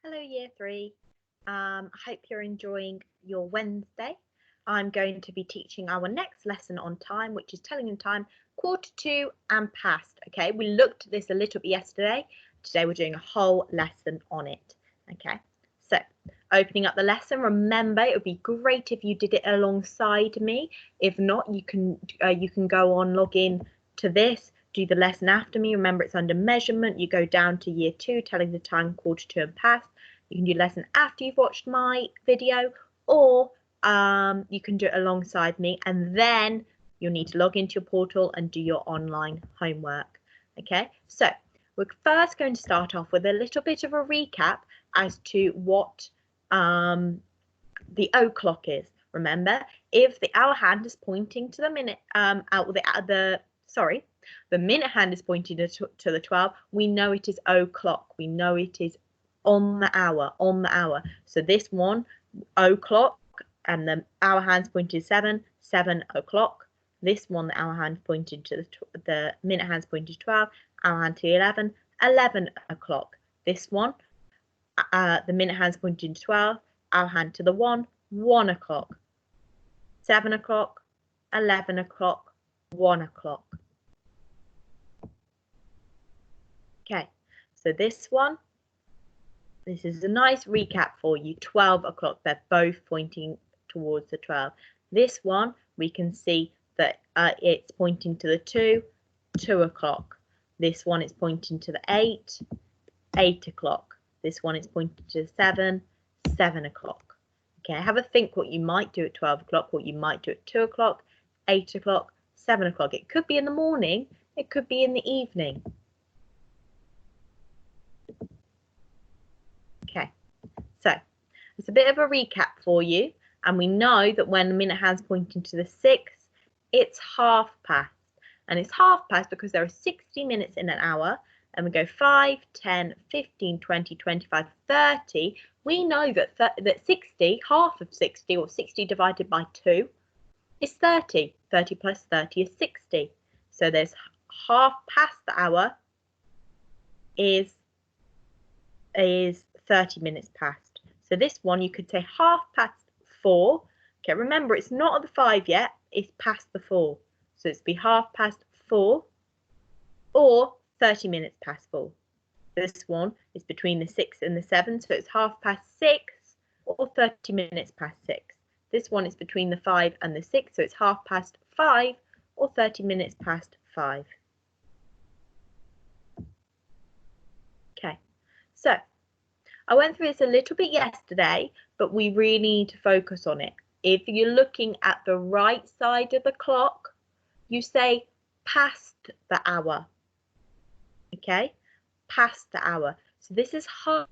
Hello Year 3. I hope you're enjoying your Wednesday. I'm going to be teaching our next lesson on time, which is telling in time, quarter to and past. Okay, we looked at this a little bit yesterday. Today we're doing a whole lesson on it. Okay, so opening up the lesson, remember it would be great if you did it alongside me. If not, you can go on, log in to this, do the lesson after me. Remember, it's under measurement. You go down to Year 2, telling the time, quarter to and past. You can do lesson after you've watched my video, or you can do it alongside me, and then you'll need to log into your portal and do your online homework. Okay, so we're first going to start off with a little bit of a recap as to what the O clock is. Remember, if the hour hand is pointing to the minute, the minute hand is pointing to the 12, we know it is O clock. We know it is on the hour. So this one, O clock, and the hour hand's pointing to 7 o'clock. This one, the hour hand pointing to the minute hand's pointing to 12, hour hand to 11 o'clock. This one, the minute hand's pointing to 12, hour hand to the 1 o'clock. 7 o'clock, 11 o'clock, 1 o'clock. Okay, so this one, this is a nice recap for you. 12 o'clock, they're both pointing towards the 12. This one, we can see that it's pointing to the 2 o'clock. This one is pointing to the 8 o'clock. This one is pointing to the 7 o'clock. Okay, have a think what you might do at 12 o'clock, what you might do at 2 o'clock, 8 o'clock, 7 o'clock. It could be in the morning, it could be in the evening. Okay, so it's a bit of a recap for you, and we know that when the minute hand's pointing to the 6, it's half past, and it's half past because there are 60 minutes in an hour, and we go 5, 10, 15, 20, 25, 30. We know that 60, half of 60, or 60 divided by 2, is 30. 30 plus 30 is 60. So there's half past the hour is 30 minutes past. So this one, you could say half past 4. Okay, remember, it's not at the 5 yet, it's past the 4. So it's be half past 4 or 30 minutes past 4. This one is between the 6 and the 7, so it's half past 6 or 30 minutes past 6. This one is between the 5 and the 6, so it's half past 5 or 30 minutes past 5. Okay, so I went through this a little bit yesterday, but we really need to focus on it. If you're looking at the right side of the clock, you say past the hour. Okay, past the hour. So this is half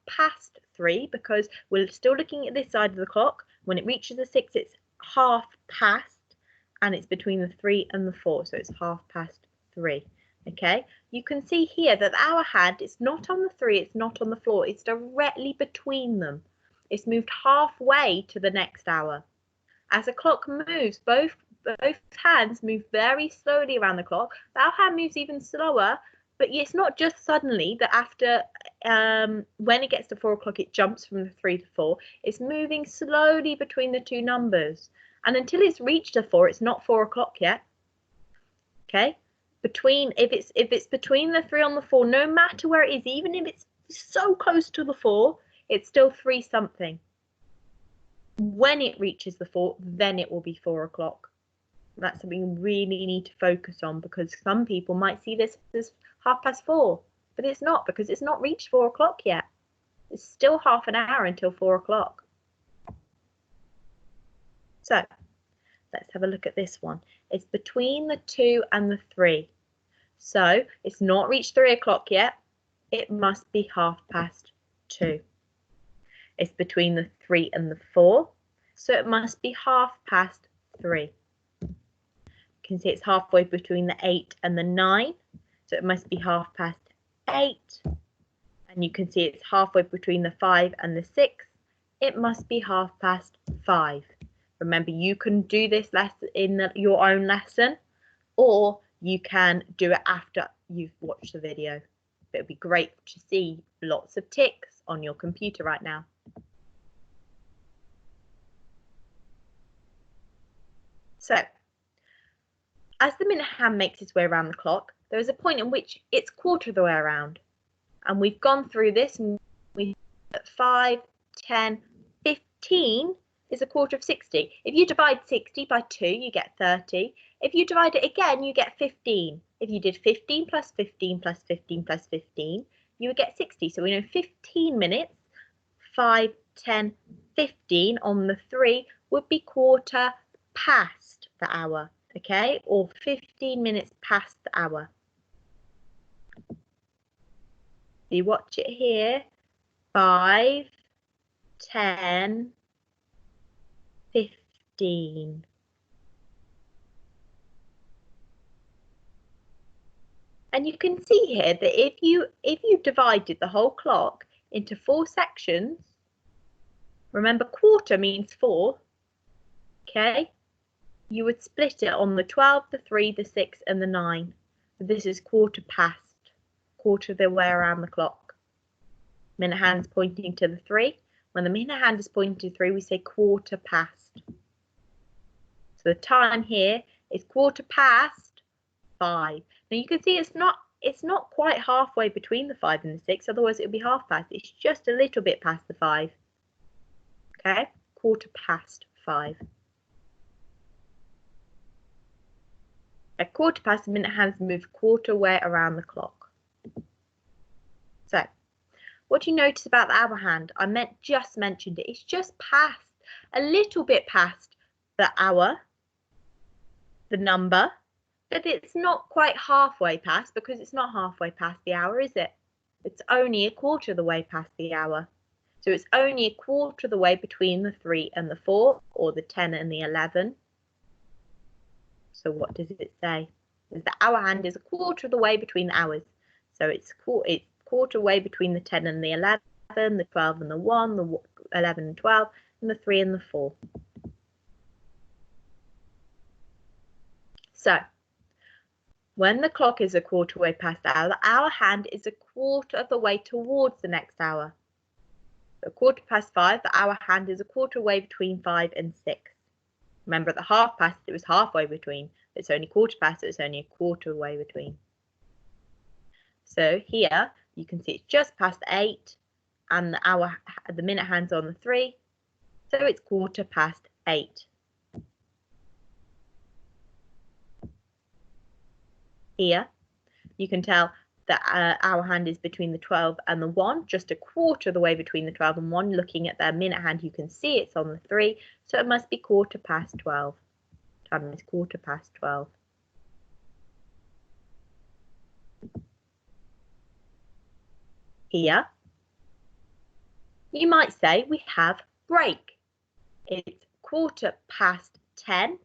past 3 because we're still looking at this side of the clock. When it reaches the 6, it's half past, and it's between the 3 and the 4, so it's half past 3. Okay, you can see here that the hour hand, it's not on the 3, it's not on the floor, it's directly between them. It's moved halfway to the next hour. As the clock moves, both hands move very slowly around the clock. The hour hand moves even slower, but it's not just suddenly that after, when it gets to 4 o'clock, it jumps from the 3 to 4. It's moving slowly between the two numbers. And until it's reached a 4, it's not 4 o'clock yet. Okay? If it's between the 3 and the 4, no matter where it is, even if it's so close to the 4, it's still 3 something. When it reaches the 4, then it will be 4 o'clock. That's something you really need to focus on, because some people might see this as half past 4, but it's not, because it's not reached 4 o'clock yet. It's still half an hour until 4 o'clock. So let's have a look at this one. It's between the 2 and the 3. So it's not reached 3 o'clock yet. It must be half past 2. It's between the 3 and the 4. So it must be half past 3. You can see it's halfway between the 8 and the 9. So it must be half past 8. And you can see it's halfway between the 5 and the 6. It must be half past 5. Remember, you can do this lesson in your own lesson, or you can do it after you've watched the video. but it'd be great to see lots of ticks on your computer right now. So, as the minute hand makes its way around the clock, there is a point in which it's quarter of the way around. And we've gone through this, and we at 5, 10, 15 is a quarter of 60. If you divide 60 by 2, you get 30. If you divide it again, you get 15. If you did 15 plus 15 plus 15 plus 15, you would get 60. So we know 15 minutes, 5, 10, 15 on the 3 would be quarter past the hour, okay? Or 15 minutes past the hour. You watch it here, 5, 10, 15. And you can see here that if you divided the whole clock into 4 sections, remember quarter means 4, okay? You would split it on the 12, the 3, the 6 and the 9. So this is quarter past, quarter of the way around the clock. Minute hand's pointing to the 3. When the minute hand is pointing to 3, we say quarter past. So the time here is quarter past 5. Now you can see it's not quite halfway between the 5 and the 6, otherwise it would be half past. It's just a little bit past the 5. Okay, quarter past 5. At quarter past, the minute hand's moved quarter way around the clock. So, what do you notice about the hour hand? I just mentioned it. It's just past, a little bit past the hour, the number, but it's not quite halfway past, because it's not halfway past the hour, is it? It's only a quarter of the way past the hour. So it's only a quarter of the way between the 3 and the 4, or the 10 and the 11. So what does it say? The hour hand is a quarter of the way between the hours. So it's quarter way between the 10 and the 11, the 12 and the 1, the 11 and 12, and the 3 and the 4. So, when the clock is a quarter way past the hour, the hour hand is a quarter of the way towards the next hour. So, quarter past 5, the hour hand is a quarter way between 5 and 6. Remember, at the half past, it was halfway between. It's only quarter past, so it's only a quarter way between. So here, you can see it's just past 8, and the minute hand's on the 3, so it's quarter past 8. Here, you can tell that hour hand is between the 12 and the 1, just a quarter of the way between the 12 and 1. Looking at their minute hand, you can see it's on the 3, so it must be quarter past 12. Time is quarter past 12. Here, you might say we have break. It's quarter past 10.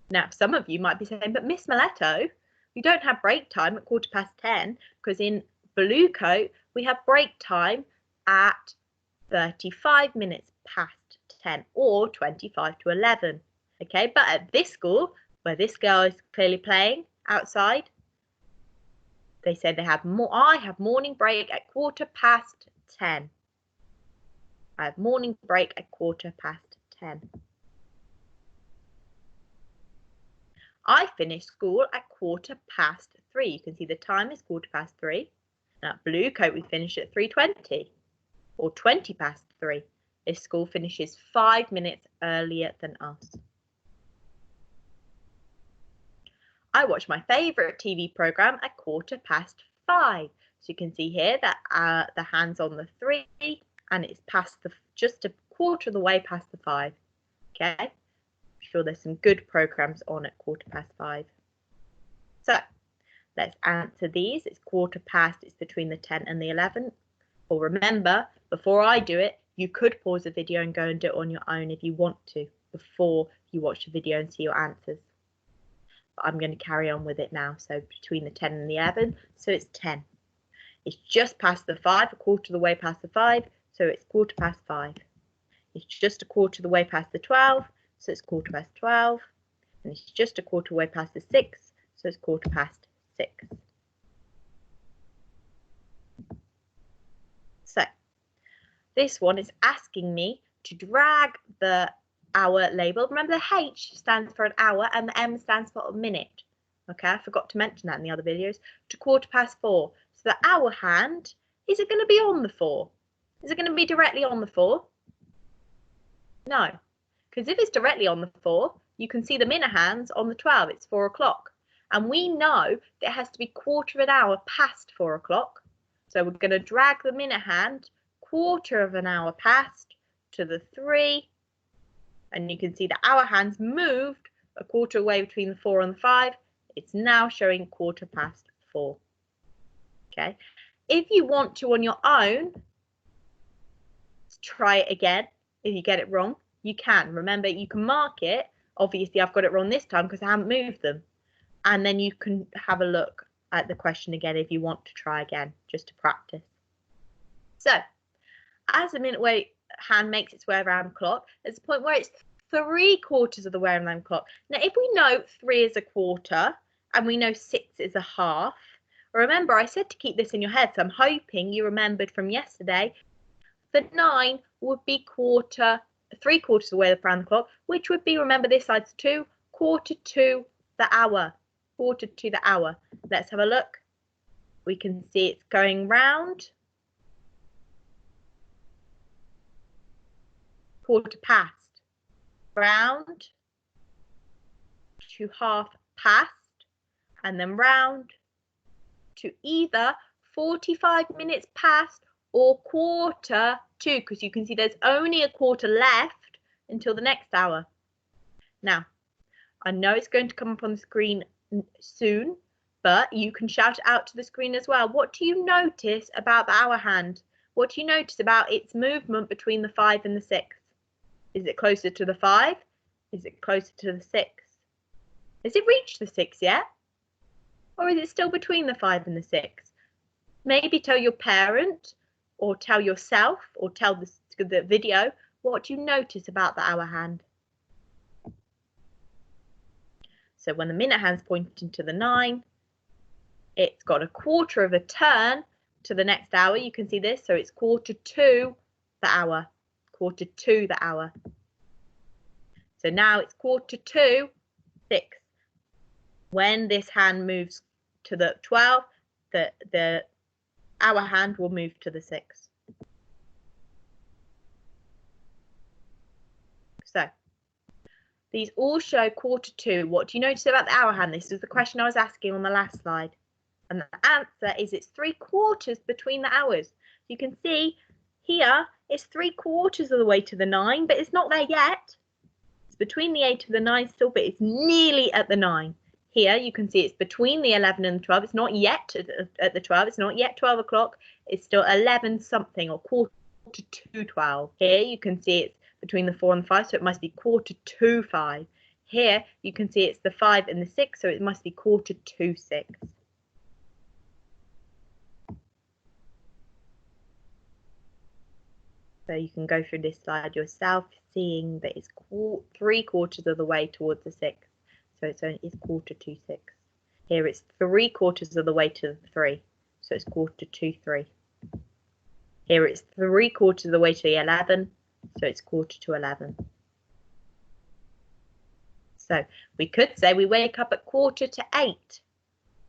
Now, some of you might be saying, but Miss Miletto, we don't have break time at quarter past 10, because in Blue Coat, we have break time at 35 minutes past 10, or 25 to 11. Okay, but at this school, where this girl is clearly playing outside, they say they have I have morning break at quarter past 10. I have morning break at quarter past 10. I finish school at quarter past 3. You can see the time is quarter past 3. Now at Blue Coat, we finish at 3:20 or 20 past 3. This school finishes 5 minutes earlier than us. I watch my favourite TV programme at quarter past 5. So you can see here that the hand's on the 3 and it's past just a quarter of the way past the 5. Okay, I'm sure there's some good programmes on at quarter past 5. So let's answer these. It's quarter past, it's between the 10 and the 11. Or remember, before I do it, you could pause the video and go and do it on your own if you want to, before you watch the video and see your answers. But I'm going to carry on with it now. So between the 10 and the 11, so it's 10. It's just past the 5, a quarter of the way past the 5, so it's quarter past 5. It's just a quarter of the way past the 12, so it's quarter past 12. And it's just a quarter of the way past the 6, so it's quarter past 6. This one is asking me to drag the hour label. Remember, the H stands for an hour and the M stands for a minute. Okay, I forgot to mention that in the other videos. To 4:15. So the hour hand, is it going to be on the 4? Is it going to be directly on the 4? No, because if it's directly on the 4, you can see the minute hands on the 12. It's 4 o'clock. And we know that it has to be quarter of an hour past 4 o'clock. So we're going to drag the minute hand quarter of an hour past to the 3. And you can see the hour hands moved a quarter away between the 4 and the 5. It's now showing 4:15. Okay. If you want to on your own, try it again. If you get it wrong, you can. Remember, you can mark it. Obviously, I've got it wrong this time because I haven't moved them. And then you can have a look at the question again if you want to try again, just to practice. So, as the minute hand makes its way around the clock, there's a point where it's 3/4 of the way around the clock. Now, if we know 3 is a quarter and we know 6 is a half, remember I said to keep this in your head, so I'm hoping you remembered from yesterday that 9 would be 3/4 of the way around the clock, which would be, remember this side's 2, quarter to the hour. Quarter to the hour. Let's have a look. We can see it's going round. Quarter past. Round to half past. And then round to either 45 minutes past or quarter to, because you can see there's only a quarter left until the next hour. Now, I know it's going to come up on the screen soon, but you can shout it out to the screen as well. What do you notice about the hour hand? What do you notice about its movement between the 5 and the 6? Is it closer to the 5? Is it closer to the 6? Has it reached the 6 yet? Or is it still between the 5 and the 6? Maybe tell your parent or tell yourself or tell the video, what do you notice about the hour hand? So when the minute hand's pointing to the 9, it's got a quarter of a turn to the next hour. You can see this. So it's quarter to the hour. Quarter to the hour. So now it's quarter to 6. When this hand moves to the 12, the hour hand will move to the 6. So these all show quarter to. What do you notice about the hour hand? This is the question I was asking on the last slide. And the answer is it's 3/4 between the hours. You can see here it's 3/4 of the way to the 9, but it's not there yet. It's between the 8 and the 9 still, but it's nearly at the 9. Here you can see it's between the 11 and the 12. It's not yet at the 12. It's not yet 12 o'clock. It's still 11 something or quarter to 12. Here you can see it's between the 4 and the 5, so it must be quarter to 5. Here you can see it's the 5 and the 6, so it must be quarter to 6. So you can go through this slide yourself, seeing that it's 3/4 of the way towards the 6. So it's quarter to 6. Here it's 3/4 of the way to the 3. So it's quarter to 3. Here it's 3/4 of the way to the 11. So it's quarter to 11. So we could say we wake up at quarter to 8.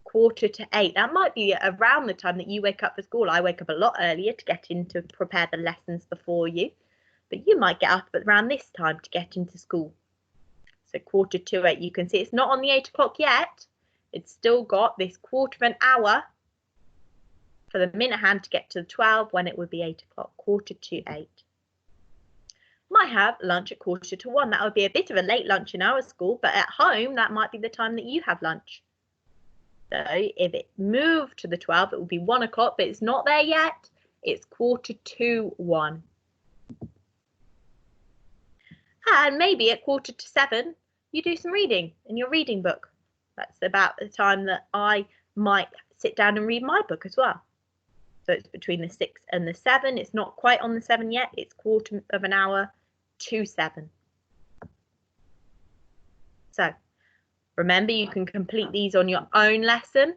Quarter to 8. That might be around the time that you wake up for school. I wake up a lot earlier to get in to prepare the lessons before you. But you might get up around this time to get into school. So quarter to 8. You can see it's not on the 8 o'clock yet. It's still got this quarter of an hour for the minute hand to get to the 12 when it would be 8 o'clock. Quarter to 8. Might have lunch at quarter to 1. That would be a bit of a late lunch in our school, but at home that might be the time that you have lunch. So if it moved to the 12, it would be 1 o'clock, but it's not there yet. It's quarter to 1. And maybe at quarter to 7, you do some reading in your reading book. That's about the time that I might sit down and read my book as well. So it's between the 6 and the 7. It's not quite on the 7 yet. It's quarter of an hour to 7. So remember, you can complete these on your own lesson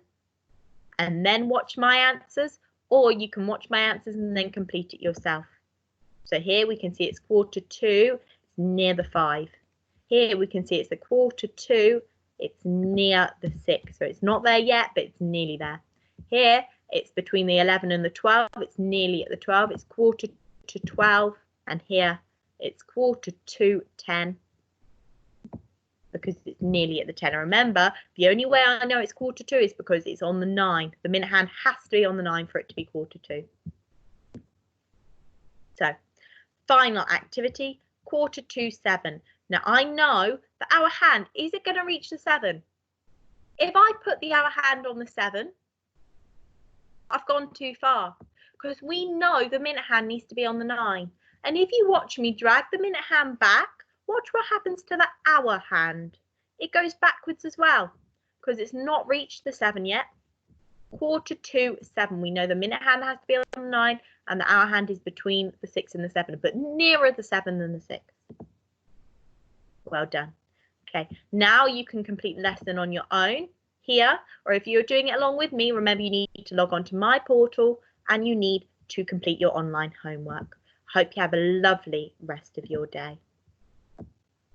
and then watch my answers, or you can watch my answers and then complete it yourself. So here we can see it's 2:45, it's near the 5. Here we can see it's the 2:45, it's near the 6. So it's not there yet, but it's nearly there. Here it's between the 11 and the 12, it's nearly at the 12, it's 11:45, and here it's 10:15, because it's nearly at the 10. And remember, the only way I know it's 2:45 is because it's on the 9. The minute hand has to be on the 9 for it to be 2:45. So, final activity, 7:15. Now, I know the hour hand, is it going to reach the 7? If I put the hour hand on the 7, I've gone too far, because we know the minute hand needs to be on the 9. And if you watch me drag the minute hand back, watch what happens to the hour hand. It goes backwards as well, because it's not reached the 7 yet. 7:15. We know the minute hand has to be on the 9, and the hour hand is between the 6 and the 7, but nearer the 7 than the 6. Well done. Okay, now you can complete the lesson on your own here, or if you're doing it along with me, remember you need to log on to my portal and you need to complete your online homework. Hope you have a lovely rest of your day.